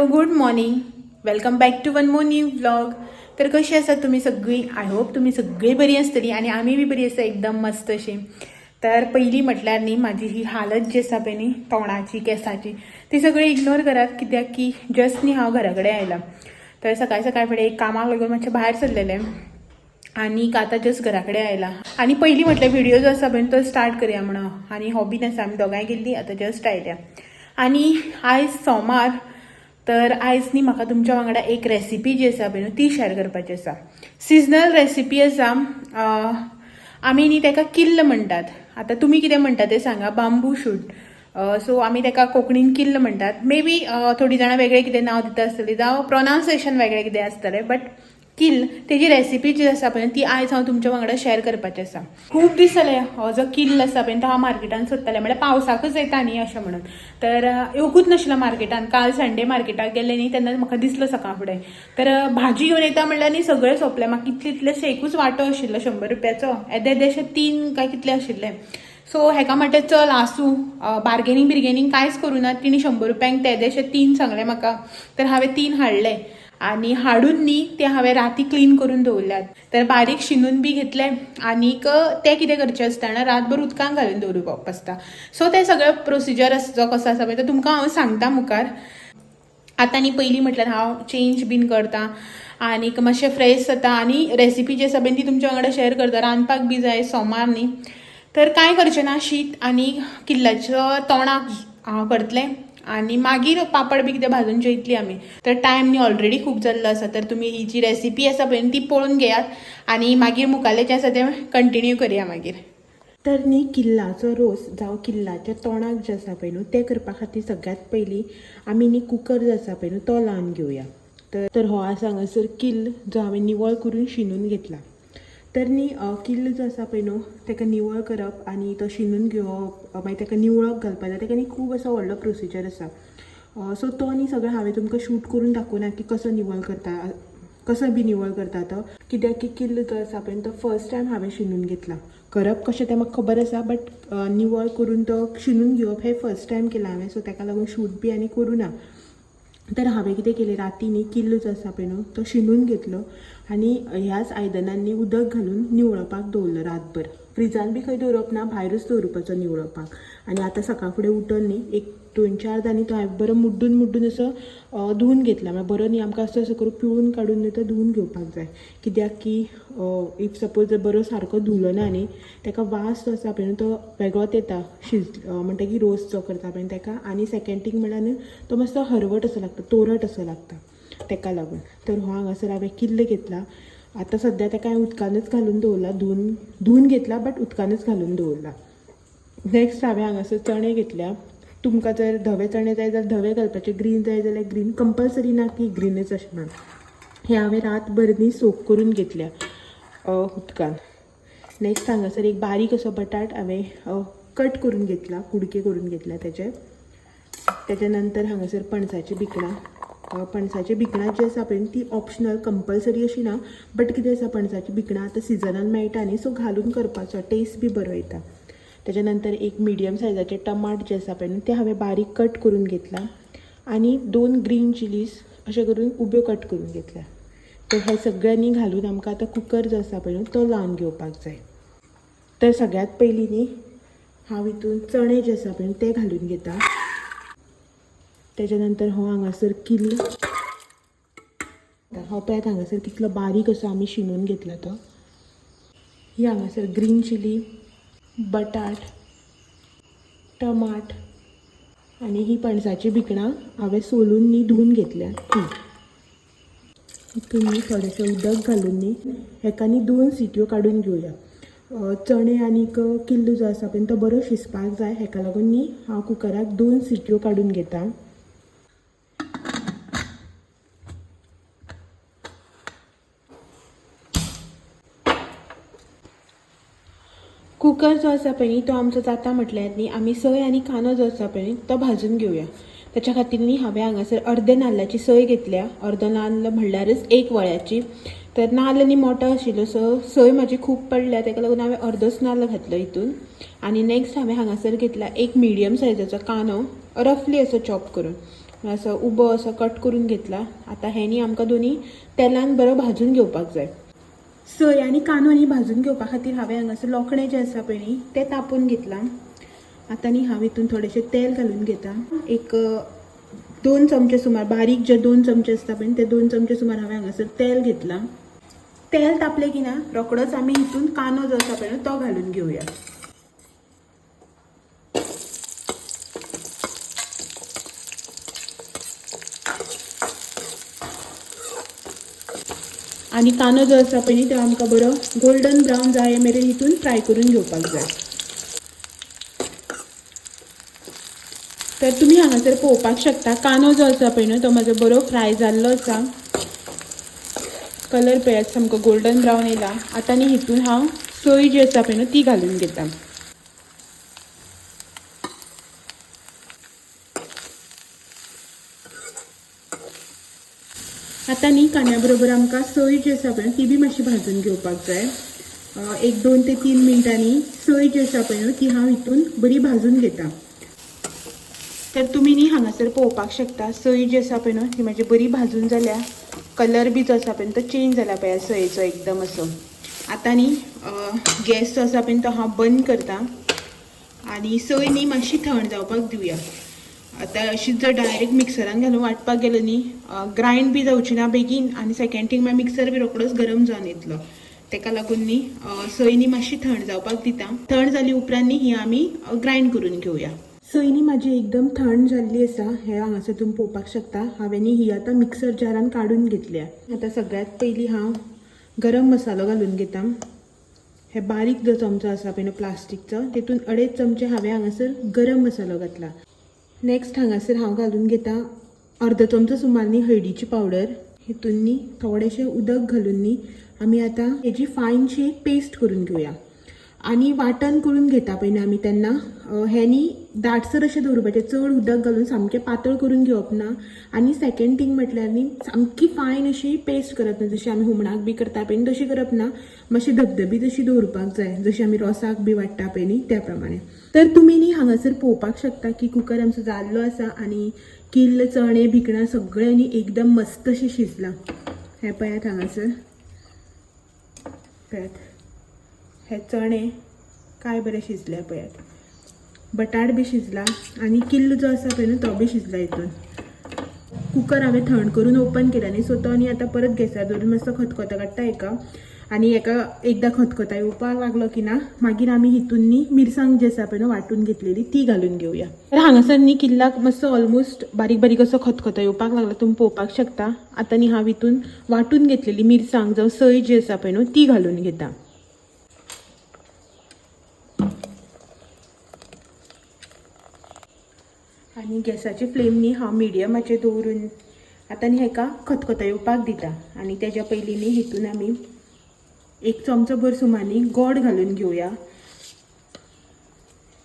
Hello good morning, welcome back to one more new vlog. तर कशी आसात तुम्ही सगळी? आय होप तुम्ही सगळी बरी आसतली आणि आम्ही बी बरी आसा एकदम मस्त अशी. तर पहिली म्हटल्यार न्ही माझी ही हालत जी आसा पळय न्ही तोंडाची केसाची ती सगळी इग्नोर करात, कित्याक की जस्ट न्ही हांव घरा कडेन आयलां. तर सकाळ सकाळ फुडें एक कामाक लागून मातशें भायर सरलेलें आनी आतां जस्ट घरा कडेन आयलां. आनी पयलीं म्हटल्यार व्हिडिओ जो आसा पळय तो स्टार्ट करया म्हणून आनी हॉबीन आसा आमी दोगांय गेल्लीं आतां जस्ट आयल्या. आनी आयज सोमार तर आयज न्ही म्हाका तुमच्या वांगडा एक रेसिपी जी आसा पळय न्हू ती शेअर करपाची आसा. सिजनल रेसिपी आसा. आमी न्ही ताका किल्ल म्हणटात. आतां तुमी कितें म्हणटा तें सांगा. बांबू शूट, सो आमी ताका कोंकणीन किल्ल म्हणटात. मे बी थोडीं जाणां वेगळें कितें नांव दिता आसतलीं जावं प्रोनावन्सिएशन वेगळें कितें आसतलें, बट किल्ल तेजी रेसिपी जी आसा पळय ती आयज हांव तुमच्या वांगडा शेअर करपाचें आसा. खूब दीस जाले हो जो किल्ल आसा पळय तो हांव मार्केटान सोदतालें, म्हळ्यार पावसाकूच येता न्ही अशें म्हणून. तर येवंकूच नाशिल्लो मार्केटान. काल संडे मार्केटाक गेलें न्ही तेन्ना म्हाका दिसलो सकाळ फुडें. तर भाजी घेवन येता म्हणल्यार न्ही सगळें सोंपलें. म्हाका इतलेशें एकूच वांटो आशिल्लो 100 रुपयाचो, येदे येदेशे 3 काय कितले आशिल्ले. सो हेका म्हणलें चल आसूं, बार्गेनींग कांयच करूं ना. तिणी 100 रुपयांक ते येदेशे 3 सांगले म्हाका. तर हांवें 3 हाडले आनी हाडून न्ही ते हांवें राती क्लीन करून दवरल्यात. तर बारीक शिनून बी घेतले आनीक ते कितें करचें आसता जाणा रातभर उदकान घालून दवरप आसता. सो ते सगळे प्रोसिजर जो कसो आसा पळय तो तुमकां हांव सांगता मुखार. आतां न्ही पयलीं म्हटल्यार हांव चेंज बीन करता आनीक मातशें फ्रेश जाता आनी रेसिपी जी आसा पळय ती तुमच्या वांगडा शेअर करता. रांदपाक बी जाय सोमार न्ही. तर कांय करचें ना, शीत आनी किल्ल्याचो तोंडाक हांव करतलें आनी मागीर पापड बी कितें भाजून जेयतलीं आमी. तर टायम न्ही ऑलरेडी खूब जाल्लो आसा. तर तुमी ही जी रेसिपी आसा पळय ती पळोवन घेयात आनी मागीर मुखाल्लें जें आसा तें कंटिन्यू करया मागीर. तर न्ही किल्लाचो रोस जावं किल्लाच्या तोंडाक जें आसा पळय न्हू तें करपा खातीर सगळ्यात पयलीं आमी न्ही कुकर जो आसा पळय न्हू तो लावन घेवया. तर हो आसा हांगासर किल्ल जो हांवें निवळ करून शिनून घेतला. तर न्ही किल्ल जो आसा पळय न्हू ताका निवळ करप आनी तो शिनून घेवप, मागीर ताका निवळक घालपाक जाय. ताका न्ही खूब असो व्हडलो प्रोसिजर आसा. सो तो न्ही सगळें हांवें तुमकां शूट करून दाखोवना की कसो निवळ करता, कसो बी निवळ करता तो. कित्याक की किल्ल जो आसा पळय तो फर्स्ट टायम हांवें शिनून घेतला. करप कशें तें म्हाका खबर आसा, बट निवळ करून तो शिनून घेवप हें फर्स्ट टायम केलां हांवें. सो ताका लागून शूट बी आनी करूं ना. तर हांवें कितें केलें, राती न्ही किल्ल जो आसा पळय न्हू तो शिनून घेतलो आनी ह्याच आयदनांनी उदक घालून निवळपाक दवरलो रातभर. फ्रिजान बी खंय दवरप ना, भायरूच दवरपाचो निवळपाक. आनी आतां सकाळ फुडें उठून न्ही एक 2-4 दांनी तो हांवें बरो मुड्डून असो धुवन घेतला. म्हळ्यार बरो न्ही आमकां असो करून पिळून काडून न्ही तो धुवन घेवपाक जाय. कित्याक की इफ सपोज जर बरो सारको धुलो ना न्ही ताका वास जो आसा पळय तो वेगळोच येता म्हणटा की रोस जो करता पळय ताका. आनी सेकंड थींग म्हळ्यार न्ही तो मातसो हरवट असो लागता, तोरट असो लागता ताका लागून. तर हो हांगासर हांवें किल्ल घेतला. आतां सद्या ताका हांवें उदकानूच घालून दवरला, धुवन घेतला बट उदकानूच घालून दवरला. नेक्स्ट हांवें हांगासर चणे घेतल्या. तुमकां जर धवे चणे जाय जाल्यार धवे घालपाचे, ग्रीन जाय जाल्यार ग्रीन. कंपल्सरी ना की ग्रीनच अशें ना. हे हांवें रातभर न्ही सोक करून घेतल्या उदकान. नेक्स्ट हांगासर एक बारीक असो बटाट हांवें कट करून घेतला, कुडके करून घेतल्या तेजे. तेच्या नंतर हांगासर पणसाची भिकणां. पणसाची भिकणां जी आसा पळय ती ऑप्शनल, कंपल्सरी अशी ना. बट कितें आसा पणसाची भिकणां आतां सिजनान मेळटा न्ही सो घालून करपाचो, टेस्ट बी बरो येता. तेच्या नंतर एक मिडियम सायजाचे टमाट जे आसा पळय न्हू ते हांवें बारीक कट करून घेतला आनी 2 ग्रीन चिलीज अशें करून उब्यो कट करून घेतल्या. तर हे सगळ्यांनी घालून आमकां आतां कुकर जो आसा पळय न्हू तो लावन घेवपाक जाय. तर सगळ्यात पयलीं न्ही हांव हितून चणे जे आसा पळय ते घालून घेता. तेच्या नंतर हो हांगासर किल्ल, हो पळयात हांगासर कितलो बारीक असो आमी शिनून घेतला तो. ही हांगासर ग्रीन चिली, बटाट, टमाट आनी ही पणसाची भिकणां हांवें सोलून न्ही धुवन घेतल्या. हितून न्ही थोडेंशें उदक घालून न्ही हेका न्ही 2 सिटयो काडून घेवया. चणे आनीक किल्ल जो आसा पळय तो बरो शिजपाक जाय. हेका लागून न्ही हांव कुकराक 2 सिटयो काडून घेता. कुकर जो आसा पळय न्ही तो आमचो जाता म्हटल्यार न्ही आमी सय आनी कांदो जो आसा पळय तो भाजून घेवया. त्याच्या खातीर न्ही हांवें हांगासर अर्दे नाल्लाची सय घेतल्या. अर्दो नाल्ल म्हणल्यारच 1 वळ्याची. तर नाल्ल न्ही मोठो आशिल्लो सो सय म्हाजी खूब पडल्या ताका लागून हांवें अर्दोच नाल्ल घातलो हितून. आनी नेक्स्ट हांवें हांगासर घेतला एक मिडियम सायजाचो कांदो, रफली असो चॉप करून. असं उबं असं कट करून घेतला. आता ह्यानी आमकां दोन्ही तेलान बरो भाजून घेवपाक जाय. सोय आनी कांदो न्ही भाजून घेवपा खातीर हांवें हांगासर लोकणें जें आसा पळय न्ही तें तापोवन घेतलां. आतां न्ही हांव हितून थोडेंशें तेल घालून घेता. एक 2 चमचे सुमार, बारीक जे 2 चमचे आसता पळय ते 2 चमचे सुमार हांवें हांगासर तेल घेतलां. तेल तापलें की ना रोकडोच आमी हितून कांदो जो आसा पळय तो घालून घेवया. आणि कांदो जो आसा पळय न्ही तो आमकां बरो गोल्डन ब्रावन जाय मेरेन हितून फ्राय करून घेवपाक जाय. तर तुमी हांगासर पळोवपाक शकता कांदो जो आसा पळय न्हू तो म्हाजो बरो फ्राय जाल्लो आसा. कलर पळयात सामको गोल्डन ब्रावन येयला. आतां न्ही हितून हांव सोय जी आसा पळय न्हू ती घालून घेता. आतां न्ही कांद्या बरोबर आमकां सोय जी आसा पळय ती बी मातशी भाजून घेवपाक जाय. 1-2 ते 3 मिनटांनी सोय जी आसा पळय न्हू ती हांव हितून बरी भाजून घेता. तर तुमी न्ही हांगासर पळोवपाक शकता सोय जी आसा पळय न्हू ती म्हाजी बरी भाजून जाल्या. कलर बी जो आसा पळय तो चेंज जाला पळय सोयेचो एकदम असो. आतां न्ही गॅस जो आसा पळय तो हांव बंद करता आनी सोय न्ही मातशी थंड जावपाक दिवया. आतां अशीच जर डायरेक्ट मिक्सरान घालून वांटपाक गेलो न्ही ग्रायंड बी जावची ना बेगीन आनी सेकंड थींग मागीर मिक्सर बी रोकडोच गरम जावन येतलो. तेका लागून न्ही सोय न्ही मातशी थंड जावपाक दिता. थंड जाली उपरांत न्ही ही आमी ग्रायंड करून घेवया. सोय न्ही म्हाजी एकदम थंड जाल्ली आसा. हे हांगासर तुमी पळोवपाक शकता. हांवें न्ही ही आतां मिक्सर जारान काडून घेतल्या. आतां सगळ्यात पयलीं हांव गरम मसालो घालून घेता. हे बारीक जो चमचो आसा पळय न्हू प्लास्टीकचो तेतून 2.5 चमचे हांवें हांगासर गरम मसालो घातला. नेक्स्ट हांगासर हांव घालून घेता अर्दो चमचो सुमार न्ही हळदीची पावडर. हितून न्ही थोडेशें उदक घालून न्ही आमी आतां हेजी फायनशी एक पेस्ट करून घेवया. आनी वाटण करून घेता पळय न्ही आमी तेन्ना हे न्ही दाटसर अशें दवरपाचें. चड उदक घालून सामकें पातळ करून घेवप ना. आनी सेकंड थींग म्हटल्यार न्ही सामकी फायन अशी पेस्ट करप ना. जशी आमी हुमणाक बी करता पळय तशी करप ना. मातशी धबधबीत अशी दवरपाक जाय जशी आमी रोसाक बी वाडटा पळय न्ही त्या प्रमाणे. तर तुमी न्ही हांगासर पळोवपाक शकता की कुकर आमचो जाल्लो आसा आनी किल्ल चणे भिकणां सगळें न्ही एकदम मस्त अशें शिजलां. हे पळयात हांगासर पळयात हे चणे काय बरें शिजले पळयात. बटाट बी शिजला आनी किल्ल जो आसा पळय न्हू तो बी शिजला हितून. कुकर हांवें थंड करून ओपन केला न्ही सो तो न्ही आतां परत गॅसार दवरून मातसो खतखतो काडटा हेका. आनी हेका एकदां खतखतो येवपाक लागलो की ना मागीर आमी हितून न्ही मिरसांग जी आसा पळय न्हू वांटून घेतलेली ती घालून घेवया. तर हांगासर न्ही किल्लाक मातसो ऑलमोस्ट बारीक बारीक असो खतखतो येवपाक लागला तुमी पळोवपाक शकता. आतां न्ही हांव हितून वांटून घेतलेली मिरसांग जावं सय जी आसा पळय न्हू ती घालून घेता. आनी गॅसाची फ्लेम न्ही हांव मिडियमाचेर दवरून आतां न्ही हेका खतखतो येवपाक दिता. आनी तेज्या पयलीं न्ही हितून आमी 1 चमचो भर सुमार न्ही गोड घालून घेवया.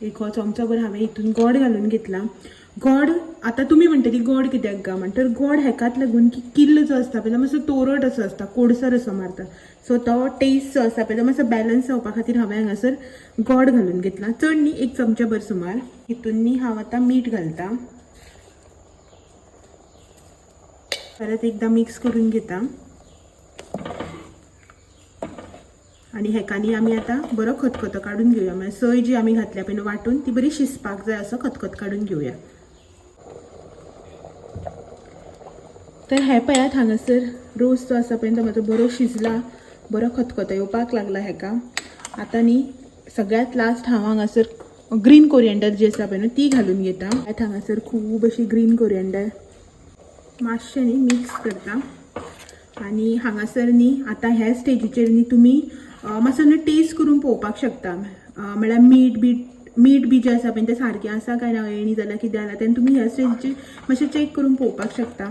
1 चमचो भर हांवें हितून गोड घालून घेतला. गोड आतां तुमी म्हणटली गोड कित्याक गा म्हणटर गोड हेकाच लागून की किल्ल जो आसता पळय तो मातसो तोरट असो आसता कोडसर असो मारता. सो तो टेस्ट जो आसा पळय तो मातसो बॅलन्स जावपा खातीर हांवें हांगासर गोड घालून घेतला. चड न्ही 1 चमचो भर सुमार. हितून न्ही हांव आतां मीठ घालता. परत एकदां मिक्स करून घेता. आनी हेका न्ही आमी आतां बरो खतखतो काडून घेवया. म्हणजे सय जी आमी घातल्या पळय न्हू वाटून ती बरी शिजपाक जाय असो खतखतो काडून घेवया. तर हे पळयात हांगासर रोस जो आसा पळय तो म्हाजो बरो शिजला. बरो खतखतो येवपाक लागला हेका. आतां न्ही सगळ्यात लास्ट हांव हांगासर ग्रीन कोरिएंडर जी आसा पळय न्हू ती घालून घेता. हांगासर खूब अशी ग्रीन कोरिएंडर मातशें न्ही मिक्स करता. आनी हांगासर न्ही आतां ह्या स्टेजीचेर न्ही तुमी मातसो न्ही टेस्ट करून पळोवपाक शकता. म्हळ्यार मीठ बी जें आसा पळय तें सारकें आसा काय ना येणी जाल्यार कितें जालां तेन्ना तुमी ह्या स्टेजीचेर मातशें चॅक करून पळोवपाक शकता.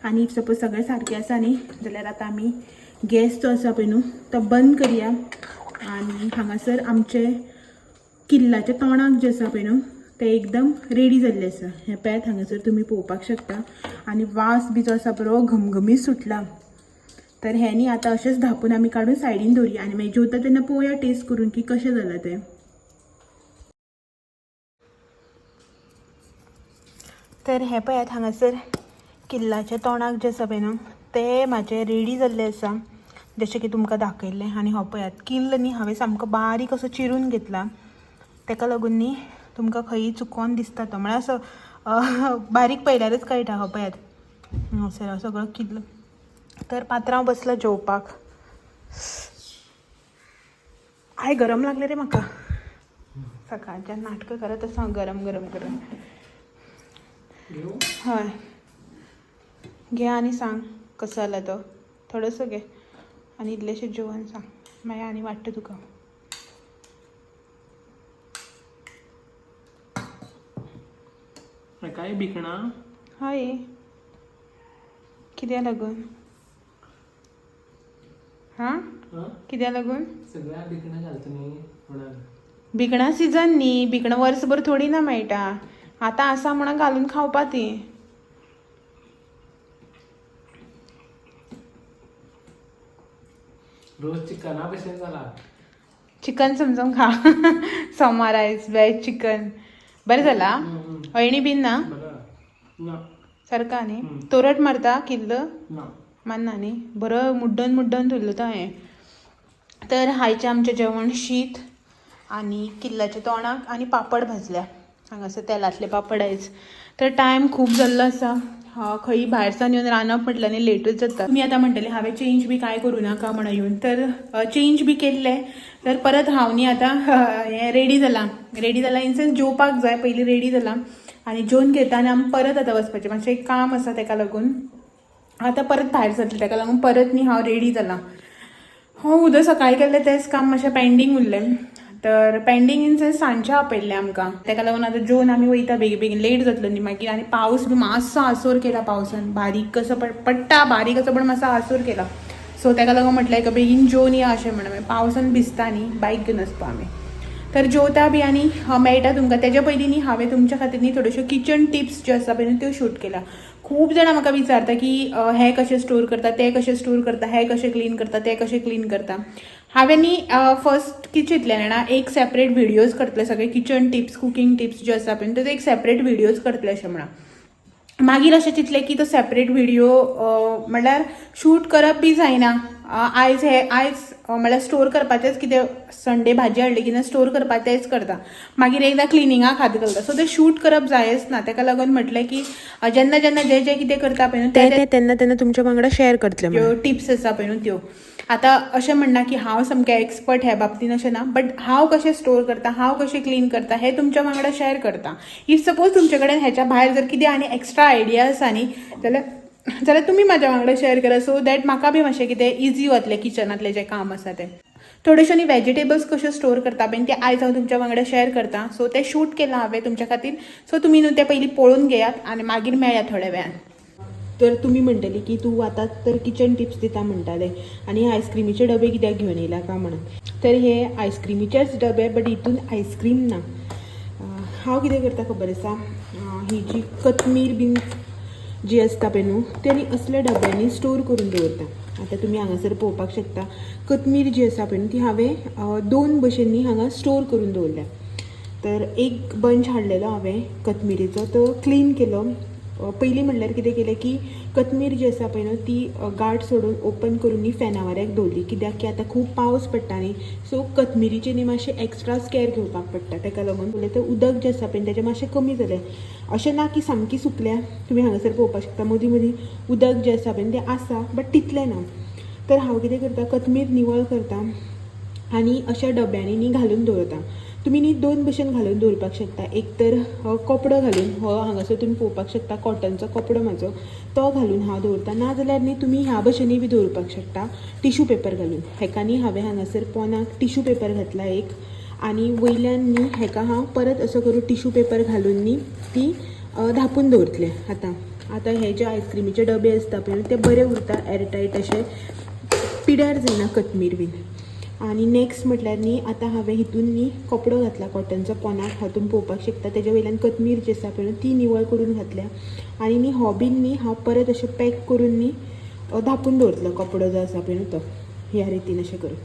आनी इफ सपोज सगळें सारकें आसा न्ही जाल्यार आतां आमी गॅस जो आसा पळय न्हू तो बंद करया. आनी हांगासर आमचे किल्लाचे तोंडाक जे आसा पळय न्हू ते एकदम रेडी जाल्ले आसा. हे पळयात हांगासर तुमी पळोवपाक शकता. आनी वास बी जो आसा बरो घमघमीत सुटला. तर हे न्ही आतां अशेंच धापून आमी काडून सायडीन दवरया आनी मागीर जेवता तेन्ना पळोवया टेस्ट करून की कशें जालां तें. तर हे पळयात हांगासर किल्लाचे तोंडाक जे आसा पळय न्हू ते म्हाजे रेडी जाल्ले आसा, जशें की तुमकां दाखयल्लें. आनी हो पळयात किल्ल न्ही हांवें सामको बारीक असो चिरून घेतला, ताका लागून न्ही तुमकां खंयी चुकोन दिसता तो, म्हळ्यार असो बारीक पयल्यारच कळटा. हो पळयात हांगासर सगळो किल्लो. तर पात्रांव बसला जेवपाक. आय गरम लागले रे म्हाका, सकाळच्यान नाटकं करत आसा गरम गरम गरम. हय घे आनी सांग कसो जाला तो. थोडोसो घे आनी इल्लेशें जेवण सांग, मागीर आनी वाडटा तुका. काय भिकणा? हय कित्या लागून? हां कित्या लागून? सगळ्या भिकणा घालता न्ही म्हणून. भिकणा सिजन न्ही, भिकणा वर्सभर थोडी ना मेळटा. आतां आसा म्हणून घालून खावपा ती. रोज चिकना भशेन जाला. चिकन समजून खा. सोमार आयज वेज चिकन. बरें जाला? अळणी बीन ना? ना सारका न्ही? तोरट मारता किल्ल? ना मानना न्ही? बरो मुड्डोन मुड्डोन धरलो तो हांवें. तर आयचें आमचें जेवण शीत आनी किल्लाच्या तोंडाक आनी पापड भाजल्या. हांगासर तेलांतले पापड आयज. तर टायम खूब जाल्लो आसा. खंयी भायरसान येवन रांदप म्हटल्यार न्ही लेटूच जाता. तुमी आतां म्हणटले हांवें चेंज बी कांय करूं नाका म्हणून येवन. तर चेंज बी केल्लें. तर परत हांव न्ही आतां हें रेडी जालां इन सेन्स जेवपाक जाय पयलीं रेडी जालां आनी जेवन घेता आनी आमी परत आतां वचपाचें. मातशें एक काम आसा ताका लागून आतां परत भायर सरतलें. ताका लागून परत न्ही हांव रेडी जालां. उदक सकाळीं केल्लें तेंच काम मातशें पेंडींग उरलें. तर पेंडींग इन सेन्स सांजचें आपयल्लें आमकां. ताका लागून आतां जेवन आमी वयता बेगीन बेगीन. लेट जातलो न्ही मागीर. आनी पावस बी मातसो आसोर केला पावसान. बारीक कसो पडटा बारीक असो पण मातसो आसोर केला. सो ताका लागून म्हटलें एका बेगीन जेवन या अशें म्हणून. पावसान भिजता न्ही बायक घेवन वचपा आमी. तर जेवता बी आनी मेळटा तुमकां. तेज्या पयलीं न्ही हांवें तुमच्या खातीर न्ही थोड्योश्यो किचन टिप्स ज्यो आसा पळय त्यो शूट केल्या. खूब जाणां म्हाका विचारता की हे कशें स्टोर करता, ते कशें स्टोर करता, हे कशें क्लीन करता, ते कशें क्लीन करता. हांवें न्ही फर्स्ट कितें चिंतलें जाणा, एक सेपरेट व्हिडियोज करतले सगळे किचन टिप्स कुकिंग टिप्स ज्यो आसा पळय त्यो एक सेपरेट व्हिडियोज करतले अशें म्हणून. मागीर अशें चिंतलें की तो सेपरेट व्हिडियो म्हणल्यार शूट करप बी जायना. आयज म्हणल्यार स्टोर करपाचेंच कितें संडे भाजी हाडली की स्टोर करपाचें तेंच करता. मागीर एकदां क्लिनिंगाक हात घालता. सो तें शूट करप जायच ना. ताका लागून म्हटलें की जेन्ना जेन्ना जें कितें करता पळय न्हू तेन्ना तेन्ना तुमच्या वांगडा शेअर करतलें. ज्यो टिप्स आसा पळय न्हू त्यो. आतां अशें म्हणना की हांव सामकें एक्सपर्ट ह्या बाबतीन अशें ना. बट हांव कशें स्टोर करता, हांव कशें क्लीन करता हें तुमच्या वांगडा शेअर करता. इफ सपोज तुमचे कडेन हेच्या भायर जर कितें आनी एक्स्ट्रा आयडिया आसा न्ही जाल्यार तुमी म्हाज्या वांगडा शेअर करा. सो दॅट म्हाका बी मातशें कितें इजी वतलें किचनांतलें जें काम आसा तें. थोड्योश्यो न्ही वेजिटेबल्स कश्यो स्टोर करता पळय ते आयज हांव तुमच्या वांगडा शेअर करता. सो तें शूट केलां हांवें तुमच्या खातीर. सो तुमी न्हू तें पयलीं पळोवन घेयात आनी मागीर मेळया थोड्या वेळान. तर तुमी म्हणटली की तूं आतां तर किचन टिप्स दिता म्हणटाले आनी आयस्क्रीमीचे डबे कित्याक घेवन येयला काय म्हणून. तर हे आयस्क्रीमीचेच डबे बट हितून आयस्क्रीम ना. हांव कितें करता खबर आसा, ही जी कोथमीर बीन जी आसता पळय न्हू ती आनी असल्या डब्यांनी स्टोर करून दवरता. आतां तुमी हांगासर पळोवपाक शकता कोथमीर जी आसा पळय न्हू ती हांवें 2 भशेंनी हांगा स्टोर करून दवरल्या. तर एक बंच हाडलेलो हांवें कोथमिरीचो तो क्लीन केलो. पयलीं म्हणल्यार कितें केलें की कोथमीर जी आसा पळय न्हू ती गांठ सोडून ओपन करून न्ही फेना वाऱ्याक दवरली. कित्याक की आतां खूब पावस पडटा न्ही सो कोथमिरीचें न्ही मातशें एक्स्ट्राच कॅर घेवपाक पडटा. ताका लागून तें उदक जें आसा पळय तेजें मातशें कमी जालें. अशें ना की सामकी सुकल्या. तुमी हांगासर पळोवपाक शकता मदीं मदीं उदक जें आसा पळय तें आसा बट तितलें ना. तर हांव कितें करता कोथमीर निवळ करता आनी अशा डब्यांनी न्ही घालून दवरता. तुमी न्ही 2 भशेन घालून दवरपाक शकता. एक तर कपडो घालून हांगासर तुमी पळोवपाक शकता कॉटनचो कपडो म्हाजो तो घालून हांव दवरता. नाजाल्यार न्ही तुमी ह्या भशेनी बी दवरपाक शकता टिश्यू पेपर घालून. हेका न्ही हांवें हांगासर पोंदाक टिश्यू पेपर घातला एक आनी वयल्यान न्ही हेका हांव परत असो करून टिश्यू पेपर घालून न्ही ती धापून दवरतलें. आतां हे जे आयस्क्रीमीचे डबे आसता पळय ते बरे उरता एअरटायट अशें पिड्यार जायना कोथमीर बीन. आनी नेक्स्ट म्हटल्यार न्ही आतां हांवें हितून न्ही कपडो घातला कॉटनचो पोंदाक हांव तुमी पळोवपाक शकता. तेज्या वयल्यान कोथमीर जी आसा पळय ती निवळ करून घातल्या आनी न्ही हो बीन न्ही हांव परत अशें पॅक करून न्ही धापून दवरतलो कपडो जो आसा पळय तो ह्या रितीन अशें करून.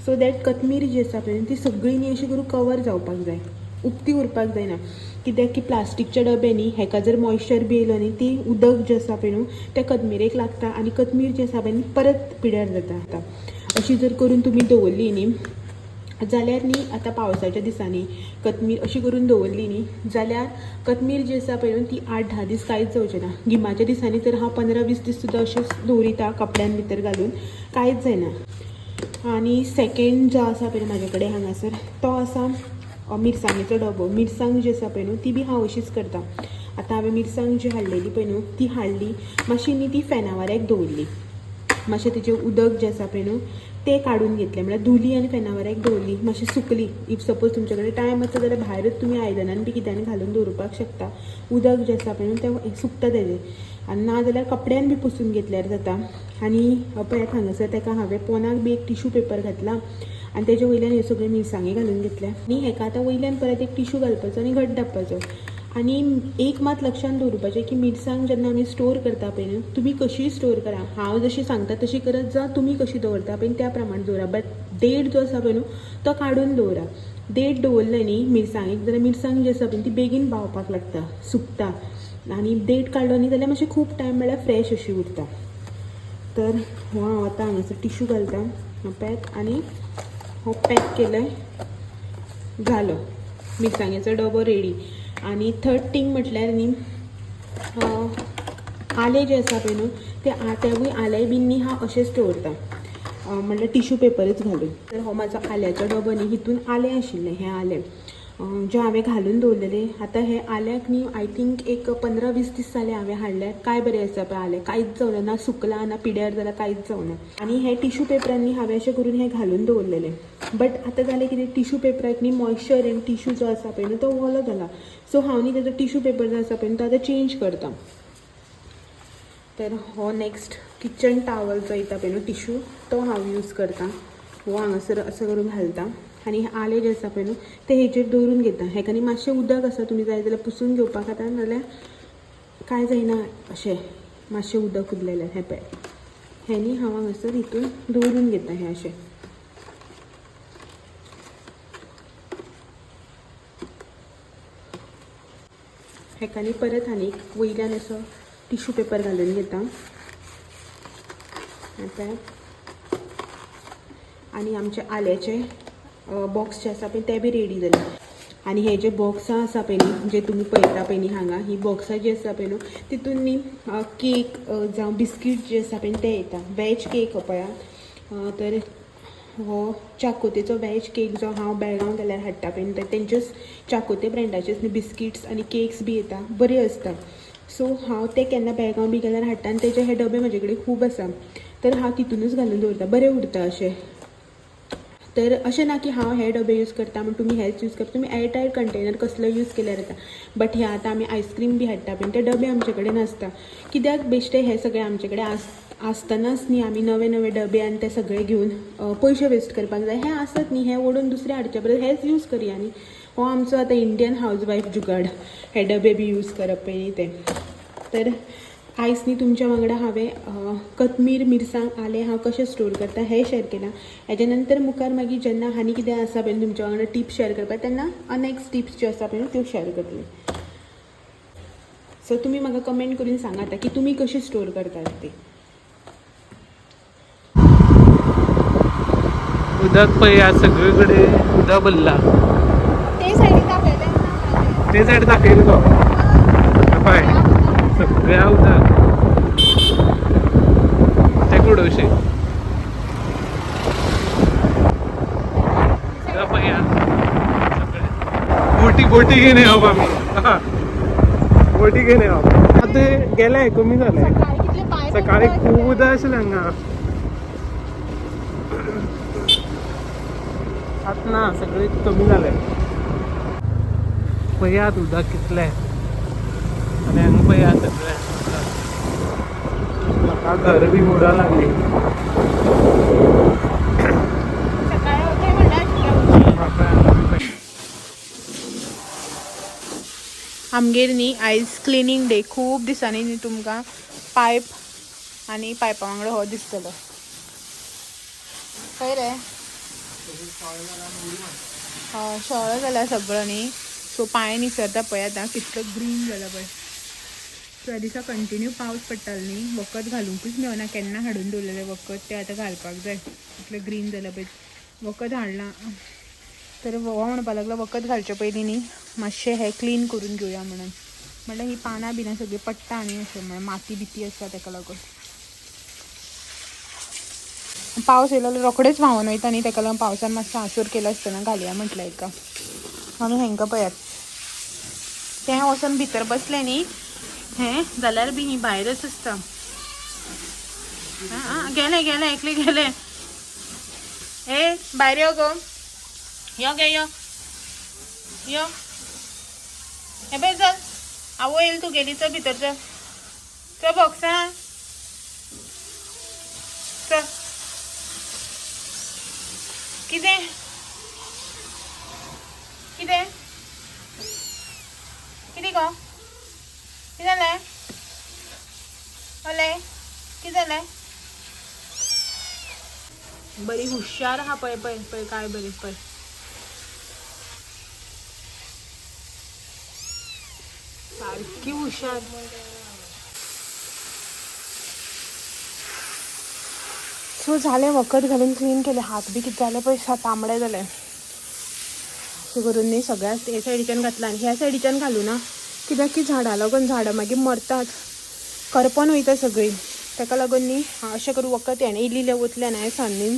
सो दॅट कोथमीर जी आसा पळय ती सगळी न्ही अशी करून कवर जावपाक जाय. उक्ती उरपाक जायना कित्याक की प्लास्टिकच्या डब्यांनी हेका जर मॉइश्चर बी येयलो न्ही ती उदक जें आसा पळय न्हू त्या कोथमिरेक लागता आनी कोथमीर जी आसा पळय न्ही परत पिड्यार जाता अशी जर करून तुमी दवरली न्ही जाल्यार न्ही आतां पावसाच्या दिसांनी कोथमीर अशी करून दवरली न्ही जाल्यार कोथमीर जी आसा पळय न्हू ती 8-10 दीस कांयच जावचें ना गिमाच्या दिसांनी तर हांव 15-20 दीस सुद्दां अशेंच दवरिता कपड्यान भितर घालून कांयच जायना आनी सेकेंड जो आसा पळय म्हाजे कडेन हांगासर तो आसा मिरसांगेचो डबो मिरसांग जी आसा पळय न्हू ती बी हांव अशीच करता आतां हांवें मिरसांग जी हाडलेली पळय न्हू ती हाडली मातशी न्ही ती फेना वाऱ्याक दवरली मातशें तेजें उदक जें आसा पळय न्हू तें काडून घेतलें म्हळ्यार धुली आनी फेना वाऱ्याक दवरली मातशी सुकली इफ सपोज तुमचे कडेन टायम आसा जाल्यार भायरूच तुमी आयदनान बी कित्यान घालून दवरपाक शकता उदक जें आसा पळय न्हू तें सुकता तेजें आनी ना जाल्यार कपड्यान बी पुसून घेतल्यार जाता आनी पळयात हांगासर ताका हांवें पोनाक बी एक टिश्यू पेपर घातला आनी तेजे वयल्यान ह्यो सगळ्यो मिरसांगी घालून घेतल्या आनी हेका आतां वयल्यान परत एक टिश्यू घालपाचो आनी घट्ट धापपाचो आनी एक मात लक्षान दवरपाचें की मिरसांग जेन्ना आमी स्टोर करता पळय न्हू तुमी कशीय स्टोर करा हांव जशी सांगता तशी करत जा तुमी कशी दवरता पळय त्या प्रमाणे दवरा बट डेट जो आसा पळय न्हू तो काडून दवरा डेट दवरले न्ही मिरसांगेक जाल्यार मिरसांग जी आसा पळय ती बेगीन भावपाक लागता सुकता आनी डेट काडलो न्ही जाल्यार मातशें खूब टायम म्हळ्यार फ्रेश अशी उरता तर हो हांव आतां हांगासर टिश्यू घालता पॅक आनी हो पॅक केलं झालो मिरसांगेचो डबो रेडी आनी थर्ड थिंग म्हटल्यार न्ही आलें जें आसा पळय न्हू तेवूय आलें बीन न्ही हांव अशेंच दवरता म्हणल्यार टिश्यू पेपरच घालून तर हो म्हाजो आल्याचो डबो न्ही हितून आलें आशिल्लें हें आलें जें हांवें घालून दवरलेलें आतां हें आल्याक न्ही आय थिंक एक 15-20 दीस जालें हांवें हाडल्यार काय बरें आसा पळय आलें कांयच जावना ना सुकला ना पिड्यार जाल्यार कांयच जावना आनी हे टिश्यू पेपरांनी हांवें अशें करून हें घालून दवरलेलें बट आतां जालें कितें टिश्यू पेपराक न्ही मॉइश्चर एंड टिश्यू जो आसा पळय न्हू तो ओलो जाला सो हांव न्ही तेजो टिश्यू पेपर जो आसा पळय न्हू तो आतां चेंज करता तर हो नेक्स्ट किचन टावल जो येता पळय न्हू टिश्यू तो हांव यूज करता हो हांगासर असो करून घालता आनी हे आलें जें आसा पळय न्हू तें हेजेर दवरून घेता हेका न्ही मातशें उदक आसा तुमी जाय जाल्यार पुसून घेवपाक जाता नाल्यार कांय जायना अशें मातशें उदक उरलेलें हें पळय हें न्ही हांव हांगासर हितून दवरून घेता हें अशें हेका न्ही परत आनी वयल्यान असो टिश्यू पेपर घालून घेता पळय आनी आमचे आल्याचे बॉक्स जे आसा पळय ते बी रेडी जाले आनी हे जे बॉक्सां आसा पळय न्ही जे तुमी पळयता पळय न्ही हांगा ही बॉक्सां जी आसा पळय न्हू तितून न्ही केक जावं बिस्कीट जे आसा पळय ते येता वॅज केक पळयात तर हो चाकोतेचो वॅज केक जो हांव बेळगांव गेल्यार हाडटा पळय न्ही तेंचेच चाकोते ब्रँडाचेच न्ही बिस्किट्स आनी केक्स बी येता बरे आसता सो हांव ते केन्ना बेळगांव बी गेल्यार हाडटा आनी तेजे हे डबे म्हाजे कडेन खूब आसा तर हांव तितूनच घालून दवरता बरें उरता अशें तर अशें ना की हांव हे डबे यूज करता म्हण तुमी हेच यूज करता तुमी एअरटायट कंटेनर कसलो यूज केल्यार जाता बट हे आतां आमी आयस्क्रीम बी हाडटा पळय ते डबे आमचे कडेन नासता कित्याक बेश्टे हे सगळे आमचे कडेन आसतनाच न्ही आमी नवे नवे डबे आनी ते सगळे घेवन पयशे वेस्ट करपाक जाय हे आसत न्ही हे ओडून दुसरे हाडचे परस हेच यूज करया न्ही हो आमचो आतां इंडियन हावजवायफ जुगाड हे डबे बी यूज करप पळय न्ही ते तर आयज न्ही तुमच्या वांगडा हांवें कोथमीर मिरसांग आलें हांव कशें स्टोर करता हें शेअर केलां हेज्या नंतर मुखार मागीर जेन्ना आनी कितें आसा पळय तुमच्या वांगडा टिप्स शेअर करपाक तेन्ना नेक्स्ट टिप्स ज्यो आसा पळय त्यो शेअर करतलें सो तुमी म्हाका कमेंट करून सांगात की तुमी कशी स्टोर करतात ती उदक पळया सगळे कडेन उदक भरला ते सायडीक दाखयलें ते सायड दाखयलो तो पळय सगळ्या उदक ते कुडोशे पळया सगळे बोटी घेवन येवप आमी बोटी घेवन येवप आतां गेले कमी जालें सकाळी खूब उदक आशिल्लें हांगा आतां ना सगळें कमी जालें पळयात उदक कितलें आनी हांगा पळयात सगळें म्हाका घर बी मोडा लागली आमगेर न्ही आयज क्लिनींग डे खूब दिसांनी न्ही तुमकां पायप आनी पायपा वांगडा हो दिसतलो खंय रे हय शळो जाल्यार सगळो न्ही सो पांय निसरता पळय आतां कितलो ग्रीन जाला पळय. सो ह्या दिसा कंटिन्यू पावस पडटालो न्ही, वखद घालूंकूच मेळना. केन्ना हाडून दवरलेलें वखद तें आतां घालपाक जाय. इतलें ग्रीन जालां पळय. वखद हाडलां तर वो म्हणपाक लागलो वखद घालचे पयलीं न्ही मातशें हें क्लीन करून घेवया म्हणून. म्हणल्यार ही पानां बिनां सगळीं पडटा न्ही अशें म्हणल्यार माती बिती आसता ताका लागून. पावस येयलो जाल्यार रोखडेच व्हांवून वयता न्ही, ताका लागून पावसान मातसो आसूर केलो आसतना घालया म्हटलें एका. आमी हांकां पळयात तें वचून भितर बसलें न्ही हें जाल्यार बी ही भायरच आसता. गेले गेले एकले गेले. ए भायर यो गो, यो गे यो यो. हे पळय चल, आवय येईल तू गेली चल भितर चल. चल बॉक्सा चल. कितें कितें कितें गो कितें जालें ओले कितें जालें. बरी हुशार आहा पळय पळय पळय काय बरी पळय. सारकी हुशार. सो झालें वखद घालून क्लीन केले. हात बी कितें जाले पळय तांबडे जाले. अशें करून न्ही सगळ्यात हे सायडीच्यान घातला आनी ह्या सायडीच्यान घालूं ना कित्याक की झाडां लागून झाडां मागीर मरतात, करपोन वयता सगळीं. ताका लागून न्ही अशें करून वखद हेणें इल्लें वतलें ना सान्नीन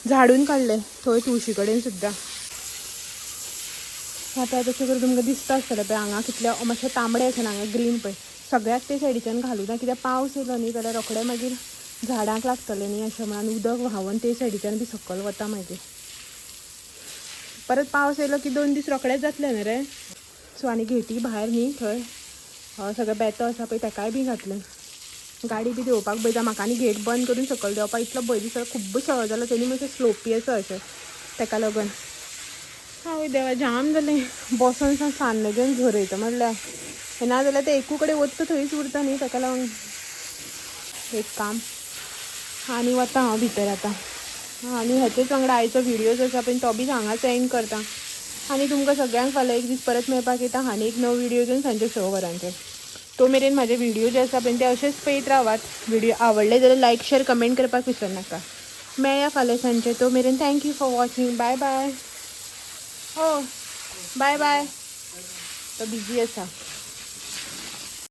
झाडून काडलें थंय तुळशी कडेन सुद्दां. आतां तशें करून तुमकां दिसता आसतलें पळय हांगा कितले मातशें तांबडे आसा हांगा ग्रीन पळय. सगळ्यात ते सायडीच्यान घालूं ना कित्याक पावस येयलो न्ही जाल्यार रोखडें मागीर झाडांक लागतलें न्ही अशें म्हणून उदक व्हांवून ते सायडीच्यान बी सकयल वता मागीर. परत पावस येयलो की 2 दीस रोखडेच जातले न्ही रे. सो आनी घेटी भायर न्ही थंय सगळें बेतो आसा पळय ताकाय बी घातलें. गाडी बी देंवोवपाक भंय माका आनी गेट बंद करून सकयल देंवपाक इतलो भंय दिसता. खूब सवय जाला तेणी मातशें स्लोपी आसा अशें ताका लागून. आवय देवा जाम जालें बसोन सान्न घेवन झर येता म्हणल्यार. ना जाल्यार ते एकू कडेन वता थंयच उरता न्ही ताका लागून एक काम. आनी वता हांव भितर आतां. आनी हेचेच वांगडा आयचो व्हिडियोज आसा पळय तो बी हांगाच एंड करता. आनी तुमकां सगळ्यांक फाल्यां एक दीस परत मेळपाक येता आनी एक नवो व्हिडियो घेवन सांजे 6 वरांचेर. तो मेरेन म्हाजे व्हिडियो जे आसा पळय ते अशेंच पळयत रावात. व्हिडियो आवडले जाल्यार लायक शेअर कमेंट करपाक विसरनाका. मेळया फाल्यां सांजे. तो मेरेन thank you for watching. Bye bye. हो बाय बाय. तो बिजी आसा.